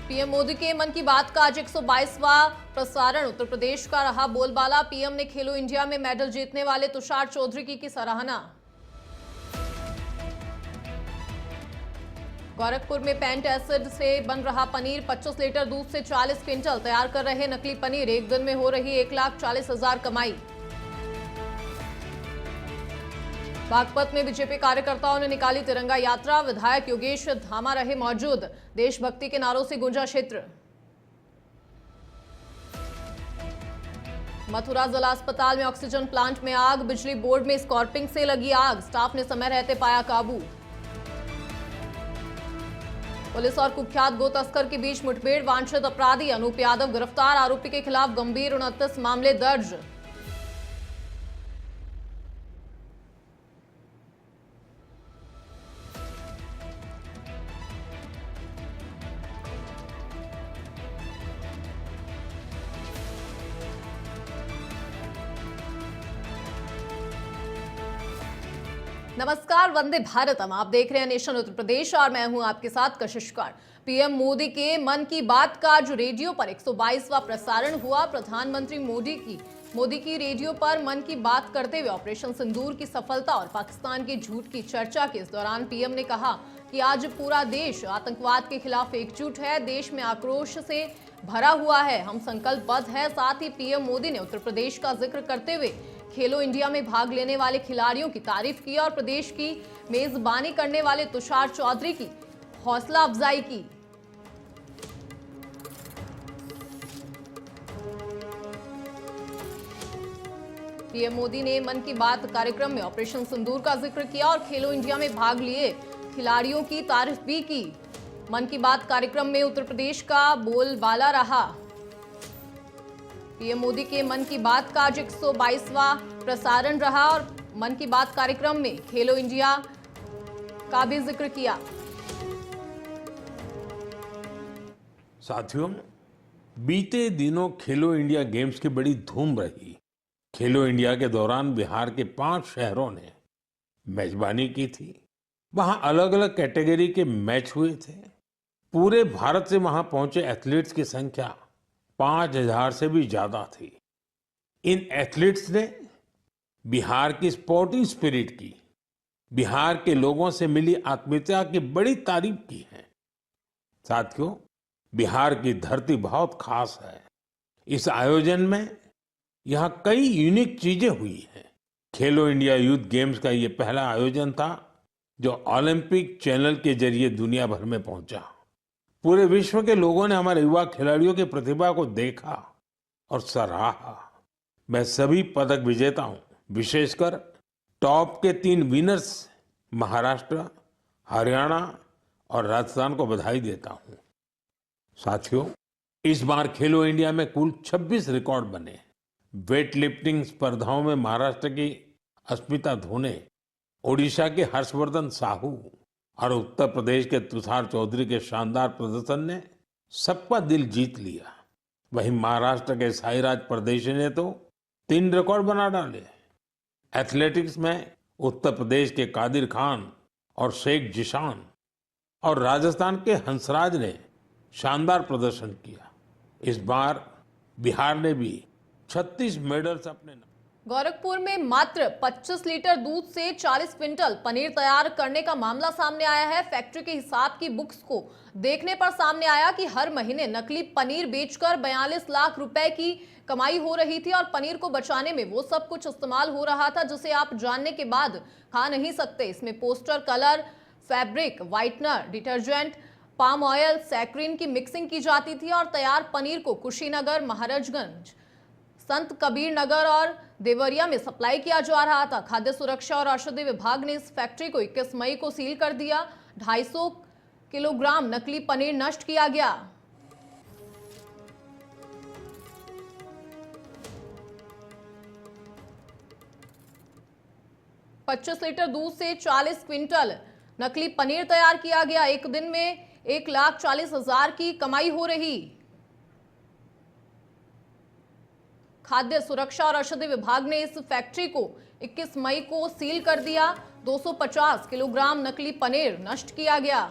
PM Modi के मन की बात का आज 122वां प्रसारण। उत्तर प्रदेश का रहा बोलबाला। पीएम ने खेलो इंडिया में मेडल जीतने वाले तुषार चौधरी की सराहना। गोरखपुर में पेंट एसिड से बन रहा पनीर। 25 लीटर दूध से 40 क्विंटल तैयार कर रहे नकली पनीर। एक दिन में हो रही 1,40,000 कमाई। बागपत में बीजेपी कार्यकर्ताओं ने निकाली तिरंगा यात्रा। विधायक योगेश धामा रहे मौजूद। देशभक्ति के नारों से गूंजा क्षेत्र। मथुरा जिला अस्पताल में ऑक्सीजन प्लांट में आग। बिजली बोर्ड में स्कॉर्पिंग से लगी आग। स्टाफ ने समय रहते पाया काबू। पुलिस और कुख्यात गो तस्कर के बीच मुठभेड़। वांछित अपराधी अनूप यादव गिरफ्तार। आरोपी के खिलाफ गंभीर 29 मामले दर्ज। नमस्कार, वंदे भारतम। आप देख रहे हैं नेशन उत्तर प्रदेश और मैं हूं आपके साथ कशिश कौर। पीएम मोदी के मन की बात का जो रेडियो पर 122वां प्रसारण हुआ। प्रधानमंत्री मोदी की रेडियो पर मन की बात करते हुए ऑपरेशन सिंदूर की सफलता और पाकिस्तान के झूठ की चर्चा के इस दौरान पीएम ने कहा कि आज पूरा देश आतंकवाद के खिलाफ एकजुट है। देश में आक्रोश से भरा हुआ है। हम संकल्पबद्ध है। साथ ही पीएम मोदी ने उत्तर प्रदेश का जिक्र करते हुए खेलो इंडिया में भाग लेने वाले खिलाड़ियों की तारीफ की और प्रदेश की मेजबानी करने वाले तुषार चौधरी की हौसला अफजाई की। पीएम मोदी ने मन की बात कार्यक्रम में ऑपरेशन सिंदूर का जिक्र किया और खेलो इंडिया में भाग लिए खिलाड़ियों की तारीफ भी की। मन की बात कार्यक्रम में उत्तर प्रदेश का बोलबाला रहा। पीएम मोदी के मन की बात का आज 122वां प्रसारण रहा और मन की बात कार्यक्रम में खेलो इंडिया का भी जिक्र किया। साथियों, बीते दिनों खेलो इंडिया गेम्स की बड़ी धूम रही। खेलो इंडिया के दौरान बिहार के 5 शहरों ने मेजबानी की थी। वहां अलग अलग कैटेगरी के मैच हुए थे। पूरे भारत से वहां पहुंचे एथलीट्स की संख्या 5,000 से भी ज्यादा थी। इन एथलीट्स ने बिहार की स्पोर्टिंग स्पिरिट की, बिहार के लोगों से मिली आत्मीयता की बड़ी तारीफ की है। साथियों, बिहार की धरती बहुत खास है। इस आयोजन में यहाँ कई यूनिक चीजें हुई हैं। खेलो इंडिया यूथ गेम्स का ये पहला आयोजन था जो ओलंपिक चैनल के जरिए दुनिया भर में पहुंचा। पूरे विश्व के लोगों ने हमारे युवा खिलाड़ियों की प्रतिभा को देखा और सराहा। मैं सभी पदक विजेताओं, विशेषकर टॉप के 3 विनर्स महाराष्ट्र, हरियाणा और राजस्थान को बधाई देता हूं। साथियों, इस बार खेलो इंडिया में कुल 26 रिकॉर्ड बने। वेट लिफ्टिंग स्पर्धाओं में महाराष्ट्र की अस्मिता धोने, ओडिशा के हर्षवर्धन साहू और उत्तर प्रदेश के तुषार चौधरी के शानदार प्रदर्शन ने सबका दिल जीत लिया। वहीं महाराष्ट्र के साईराज परदेशी ने तो 3 रिकॉर्ड बना डाले। एथलेटिक्स में उत्तर प्रदेश के कादिर खान और शेख जिशान और राजस्थान के हंसराज ने शानदार प्रदर्शन किया। इस बार बिहार ने भी 36 मेडल्स अपने नाम। गोरखपुर में मात्र 25 लीटर दूध से 40 क्विंटल पनीर तैयार करने का मामला सामने आया है। फैक्ट्री के हिसाब की बुक्स को देखने पर सामने आया कि हर महीने नकली पनीर बेचकर 42 लाख रुपए की कमाई हो रही थी और पनीर को बचाने में वो सब कुछ इस्तेमाल हो रहा था जिसे आप जानने के बाद खा नहीं सकते। इसमें poster colour, fabric whitener, detergent, palm oil, saccharine की मिक्सिंग की जाती थी और तैयार पनीर को कुशीनगर, महाराजगंज, संत कबीर नगर और देवरिया में सप्लाई किया जा रहा था। खाद्य सुरक्षा और औषधि विभाग ने इस फैक्ट्री को 21 मई को सील कर दिया। 250 किलोग्राम नकली पनीर नष्ट किया गया। पच्चीस लीटर दूध से 40 क्विंटल नकली पनीर तैयार किया गया। एक दिन में 1,40,000 की कमाई हो रही। खाद्य सुरक्षा और औषधि विभाग ने इस फैक्ट्री को 21 मई को सील कर दिया। 250 किलोग्राम नकली पनीर नष्ट किया गया।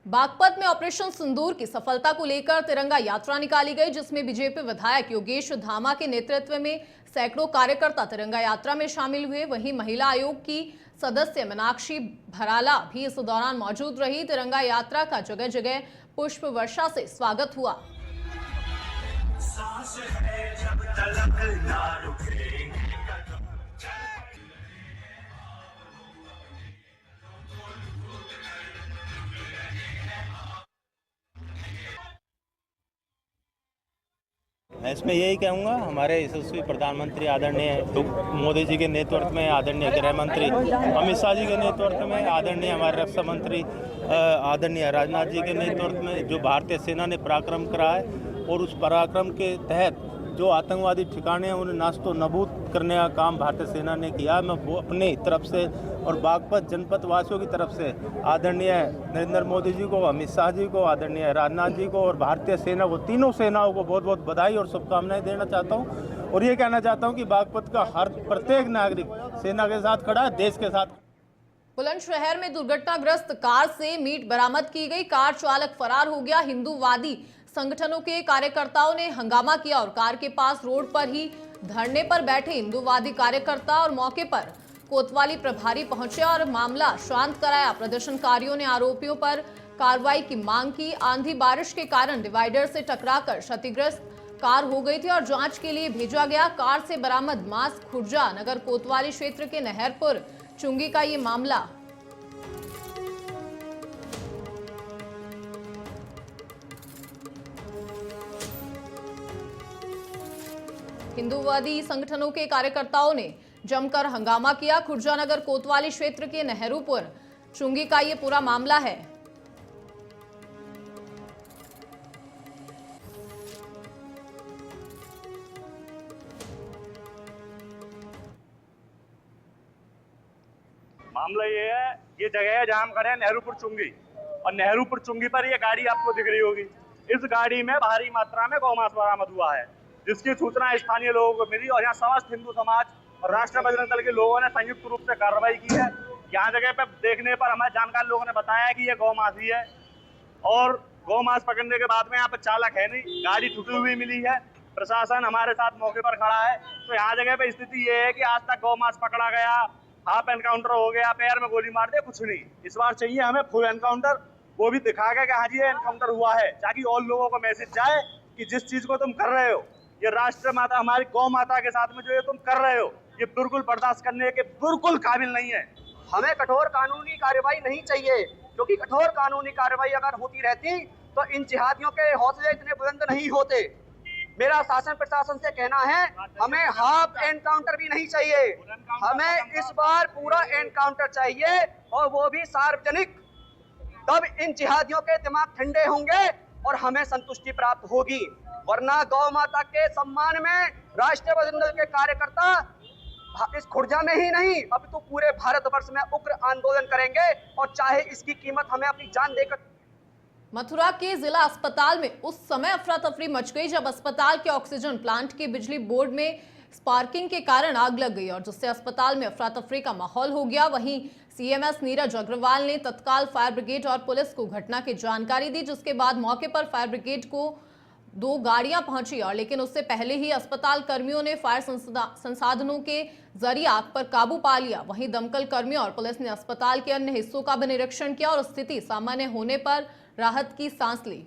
बागपत में ऑपरेशन सिंदूर की सफलता को लेकर तिरंगा यात्रा निकाली गई, जिसमें बीजेपी विधायक योगेश धामा के नेतृत्व में सैकड़ों कार्यकर्ता तिरंगा यात्रा में शामिल हुए। वहीं महिला आयोग की सदस्य मीनाक्षी भराला भी इस दौरान मौजूद रही। तिरंगा यात्रा का जगह जगह पुष्प वर्षा से स्वागत हुआ। मैं इसमें यही कहूँगा, हमारे यशस्वी प्रधानमंत्री आदरणीय मोदी जी के नेतृत्व में, आदरणीय गृह मंत्री अमित शाह जी के नेतृत्व में, आदरणीय हमारे रक्षा मंत्री आदरणीय राजनाथ जी के नेतृत्व में जो भारतीय सेना ने पराक्रम करा है और उस पराक्रम के तहत जो आतंकवादी ठिकाने हैं उन्हें नाश्तो नबूद करने का काम भारतीय सेना ने किया। मैं वो अपनी तरफ से और बागपत जनपद वासियों की तरफ से आदरणीय नरेंद्र मोदी जी को, अमित शाह जी को, आदरणीय राजनाथ जी को और भारतीय सेना को, तीनों सेनाओं को बहुत बहुत बधाई और शुभकामनाएं देना चाहता हूं। और ये कहना चाहता हूं कि बागपत का हर प्रत्येक नागरिक सेना के साथ खड़ा है, देश के साथ। बुलंदशहर में दुर्घटनाग्रस्त कार से मीट बरामद की गई। कार चालक फरार हो गया। हिंदूवादी संगठनों के कार्यकर्ताओं ने हंगामा किया और कार के पास रोड पर ही धरने पर बैठे हिंदूवादी कार्यकर्ता और मौके पर कोतवाली प्रभारी पहुंचे और मामला शांत कराया। प्रदर्शनकारियों ने आरोपियों पर कार्रवाई की मांग की। आंधी बारिश के कारण डिवाइडर से टकराकर क्षतिग्रस्त कार हो गई थी और जांच के लिए भेजा गया। कार से बरामद मांस खुर्जा नगर कोतवाली क्षेत्र के नहरपुर चुंगी का ये मामला। हिंदूवादी संगठनों के कार्यकर्ताओं ने जमकर हंगामा किया। खुर्जानगर कोतवाली क्षेत्र के नहरुपुर चुंगी का ये पूरा मामला है। मामला ये जगह है जहां हम खड़े हैं, नहरुपुर चुंगी। और नहरुपुर चुंगी पर ये गाड़ी आपको दिख रही होगी। इस गाड़ी में भारी मात्रा में गौमांस बरामद हुआ है, जिसकी सूचना स्थानीय लोगों को मिली और यहाँ समस्त हिंदू समाज और राष्ट्रीय बजरंग दल के लोगों ने संयुक्त रूप से कार्रवाई की है। यहाँ जगह पे देखने पर हमारे जानकार लोगों ने बताया कि ये गौमांस ही है और गौमांस पकड़ने के बाद में यहाँ पे चालक है नहीं, गाड़ी टूटी हुई मिली है। प्रशासन हमारे साथ मौके पर खड़ा है। तो यहाँ जगह पे स्थिति ये है कि आज तक गौमांस पकड़ा गया, हाफ एनकाउंटर हो गया, पैर में गोली मार दे, कुछ नहीं। इस बार चाहिए हमें फुल एनकाउंटर, वो भी दिखा गया कि हाँ जी ये एनकाउंटर हुआ है, ताकि और लोगों को मैसेज जाए कि जिस चीज को तुम कर रहे हो, ये राष्ट्र माता हमारी गौ माता के साथ में जो ये तुम कर रहे हो, ये बिल्कुल बर्दाश्त करने के बिल्कुल काबिल नहीं है। हमें कठोर कानूनी कार्रवाई नहीं चाहिए, क्योंकि कठोर कानूनी कार्रवाई अगर होती रहती तो इन जिहादियों के हौसले इतने बुलंद नहीं होते। मेरा शासन प्रशासन से कहना है, हमें हाफ एनकाउंटर भी नहीं चाहिए, हमें इस बार पूरा एनकाउंटर चाहिए और वो भी सार्वजनिक। तब इन जिहादियों के दिमाग ठंडे होंगे और हमें संतुष्टि प्राप्त होगी। वरना गौ माता के सम्मान में राष्ट्रीय बजरंग दल के कार्यकर्ता इस खुर्जा में ही नहीं, अब तो पूरे भारतवर्ष में उग्र आंदोलन करेंगे और चाहे इसकी कीमत हमें अपनी जान देकर। मथुरा के जिला अस्पताल में उस समय अफरा तफरी मच गई जब अस्पताल के ऑक्सीजन प्लांट के बिजली बोर्ड में स्पार्किंग के कारण आग लग गई और जिससे अस्पताल में अफरा तफरी का माहौल हो गया। वहीं सीएमएस नीरज अग्रवाल ने तत्काल फायर ब्रिगेड और पुलिस को घटना की जानकारी दी, जिसके बाद मौके पर फायर ब्रिगेड को 2 गाड़ियां पहुंची और लेकिन उससे पहले ही अस्पताल कर्मियों ने फायर संसाधनों के जरिए आग पर काबू पा लिया। वहीं दमकल कर्मियों और पुलिस ने अस्पताल के अन्य हिस्सों का भी निरीक्षण किया और स्थिति सामान्य होने पर राहत की सांस ली।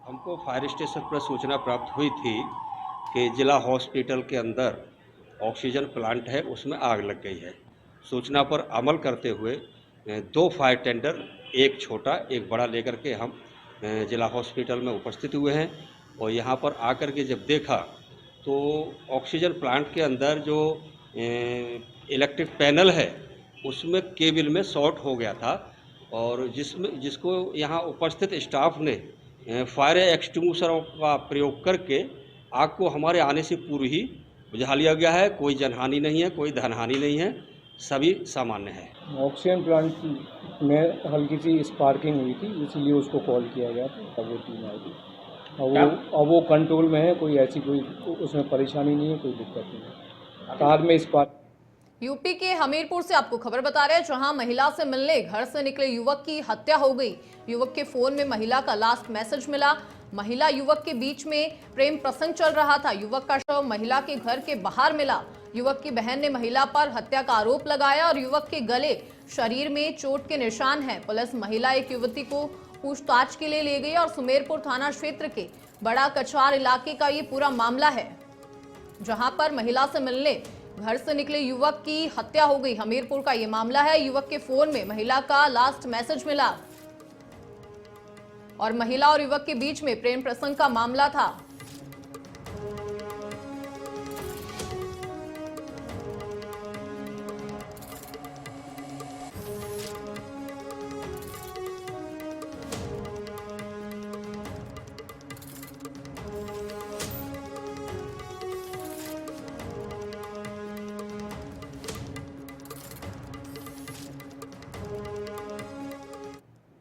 हमको फायर स्टेशन पर सूचना प्राप्त हुई थी कि जिला हॉस्पिटल के अंदर ऑक्सीजन प्लांट है, उसमें आग लग गई है। सूचना पर अमल करते हुए 2 फायर टेंडर, एक छोटा एक बड़ा लेकर के हम जिला हॉस्पिटल में उपस्थित हुए हैं और यहाँ पर आकर के जब देखा तो ऑक्सीजन प्लांट के अंदर जो इलेक्ट्रिक पैनल है उसमें केबल में शॉर्ट हो गया था और जिसको यहाँ उपस्थित स्टाफ ने फायर एक्सटिंग्विशर का प्रयोग करके आग को हमारे आने से पूर्व ही बुझा लिया गया है। कोई जनहानि नहीं है, कोई धनहानि नहीं है, सभी सामान्य है। ऑक्सीजन प्लांट में हल्की सी स्पार्किंग हुई थी, इसीलिए उसको कॉल किया गया था। वो टीम आई थी, अब वो कंट्रोल में है, कोई ऐसी कोई उसमें परेशानी नहीं है, कोई दिक्कत नहीं है। कार में स्पार्क यूपी के हमीरपुर से आपको खबर बता रहे हैं, जहां महिला से मिलने घर से निकले युवक की हत्या हो गई। युवक के फोन में महिला का लास्ट मैसेज मिला। महिला युवक के बीच में प्रेम प्रसंग चल रहा था। युवक का शव महिला के घर के बाहर मिला। युवक की बहन ने महिला पर हत्या का आरोप लगाया और युवक के गले, शरीर में चोट के निशान हैं। पुलिस महिला एक युवती को पूछताछ के लिए ले गई और सुमेरपुर थाना क्षेत्र के बड़ा कछार इलाके का ये पूरा मामला है, जहां पर महिला से मिलने घर से निकले युवक की हत्या हो गई। हमीरपुर का ये मामला है। युवक के फोन में महिला का लास्ट मैसेज मिला और महिला और युवक के बीच में प्रेम प्रसंग का मामला था।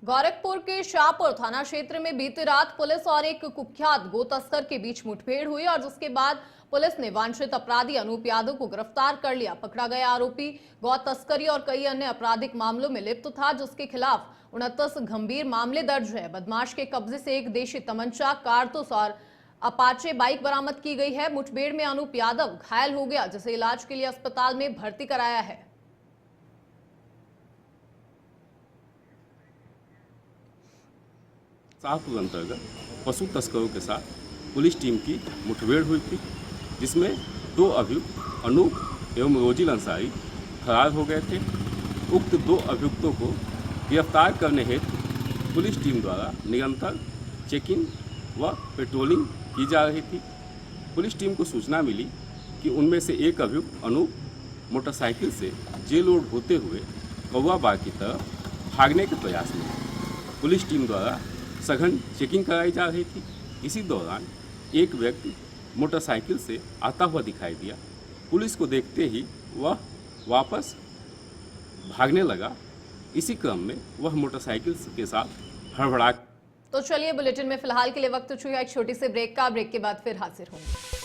गोरखपुर के शाहपुर थाना क्षेत्र में बीती रात पुलिस और एक कुख्यात गो तस्कर के बीच मुठभेड़ हुई और जिसके बाद पुलिस ने वांछित अपराधी अनूप यादव को गिरफ्तार कर लिया। पकड़ा गया आरोपी गौ तस्करी और कई अन्य आपराधिक मामलों में लिप्त था, जिसके खिलाफ 29 गंभीर मामले दर्ज है। बदमाश के कब्जे से एक देशी तमंचा, कारतूस और अपाचे बाइक बरामद की गई है। मुठभेड़ में अनूप यादव घायल हो गया, जिसे इलाज के लिए अस्पताल में भर्ती कराया है। शाहपुर अंतर्गत पशु तस्करों के साथ पुलिस टीम की मुठभेड़ हुई थी, जिसमें 2 अभियुक्त अनूप एवं रोजिल अंसारी फरार हो गए थे। उक्त 2 अभियुक्तों को गिरफ्तार करने हेतु पुलिस टीम द्वारा निरंतर चेकिंग व पेट्रोलिंग की जा रही थी। पुलिस टीम को सूचना मिली कि उनमें से एक अभियुक्त अनूप मोटरसाइकिल से जेल रोड होते हुए कौवा बाग की तरफ भागने के प्रयास में। पुलिस टीम द्वारा सघन चेकिंग कराई जा रही थी। इसी दौरान एक व्यक्ति मोटरसाइकिल से आता हुआ दिखाई दिया। पुलिस को देखते ही वह वापस भागने लगा। इसी क्रम में वह मोटरसाइकिल के साथ हड़बड़ा। तो चलिए, बुलेटिन में फिलहाल के लिए वक्त छुआ एक छोटी सी ब्रेक का। ब्रेक के बाद फिर हाजिर होंगे।